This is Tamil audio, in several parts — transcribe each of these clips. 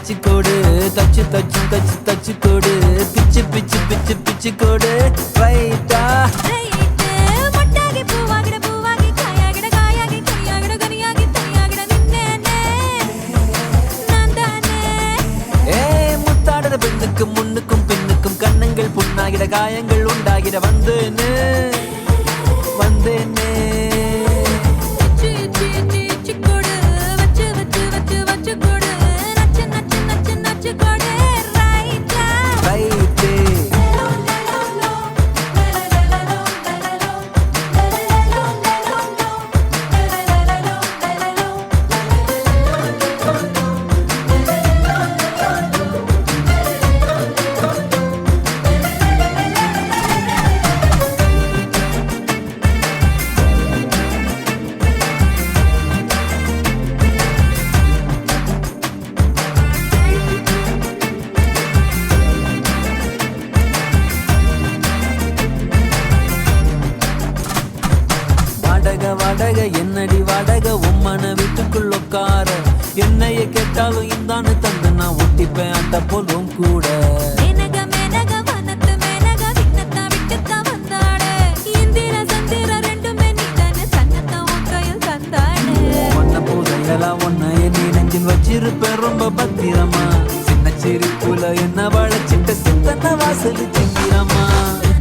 தச்சு கோடு தச்சு தச்சு தச்சு தச்சு கோடு பிச்சு பிச்சு பிச்சு பிச்சு கோடு ரைட்டா முத்தாடுற பெண்ணுக்கும் முன்னுக்கும் பின்னுக்கும் கண்ணங்கள் புண்ணாகிட காயங்கள் உண்டாகிட வந்தேன்னு வந்தேன்னு வாடக என்னடி வாடக உம்மன வீட்டுக்குள் உட்கார என்னைய கேட்டாலும் இந்தான்னு தந்து நான் ஒட்டிப்பேன் அந்த போலும் கூட ஒன்ன என்னை நெஞ்சில் வச்சிருப்பேன் ரொம்ப பத்திரமா சின்ன சிரிப்புல என்ன வளைச்சிட்ட சித்தன வாசல் சிங்கிறமா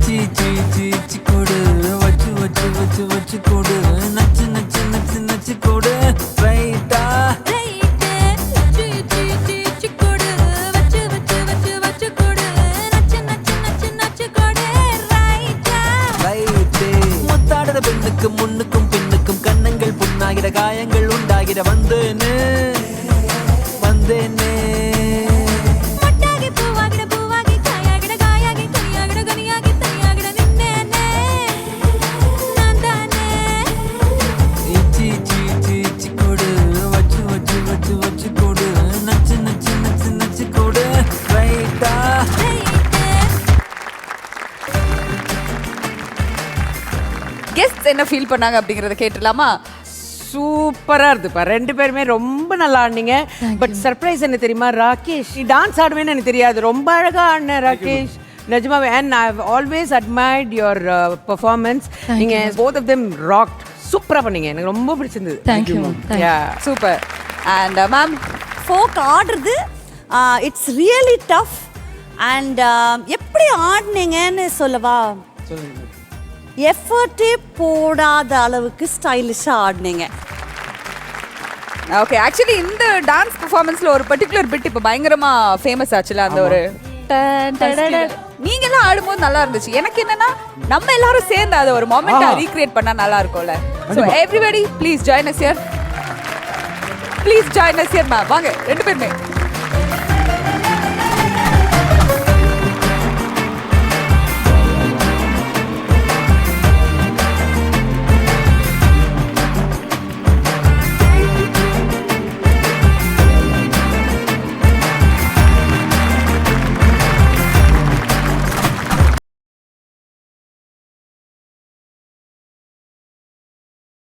சீ சீ சீ சி கொடு வச்சு வச்சு வச்சு வச்சு கொடு நச்சு நச்சு நச்சு நச்சு கொடு ரைட்டா முத்தாடுற பெண்ணுக்கும் முன்னுக்கும் பின்னுக்கும் கண்ணங்கள் புண்ணாகிற காயங்கள் உண்டாகிற வந்தேன்னு வந்தேன்னு கெஸ்ட்ஸ் என்ன ஃபீல் பண்ணாங்க அப்படிங்கறத கேட்டலாமா? சூப்பரா இருந்துப்பா, ரெண்டு பேருமே ரொம்ப நல்லா ஆடினீங்க. பட் சர்ப்ரைஸ் என்ன தெரியுமா, ராகேஷ் நீ டான்ஸ் ஆடுவேன்னு எனக்கு தெரியாது, ரொம்ப அழகா ஆடின ராகேஷ், நிஜமாவே. And I have always admired your performance. நீங்க both of them rocked, சூப்பரா பண்ணீங்க, எனக்கு ரொம்ப பிடிச்சிருந்தது. சூப்பர். அண்ட் மேம், ஃபோக் ஆடுறது இட்ஸ் ரியலி டஃப். அண்ட் எப்படி ஆடினீங்கன்னு சொல்லவா, எஃபர்ட்டே போடாத அளவுக்கு ஸ்டைலிஷாக ஆடினீங்க. ஓகே, ஆக்சுவலி இந்த டான்ஸ் பெர்ஃபார்மன்ஸ்ல ஒரு பர்டிகுலர் பிட் இப்போ பயங்கரமா ஃபேமஸ் ஆச்சுல, அந்த ஒரு நீங்க எல்லாம் ஆடும்போது நல்லா இருந்துச்சு. எனக்கு என்னன்னா நம்ம எல்லாரும் சேர்ந்து அதை ஒரு மொமெண்டா ரீக்ரியேட் பண்ணா நல்லா இருக்கும்ல. So everybody please join us here, please join us here ma'am. வாங்க ரெண்டு பேருமே.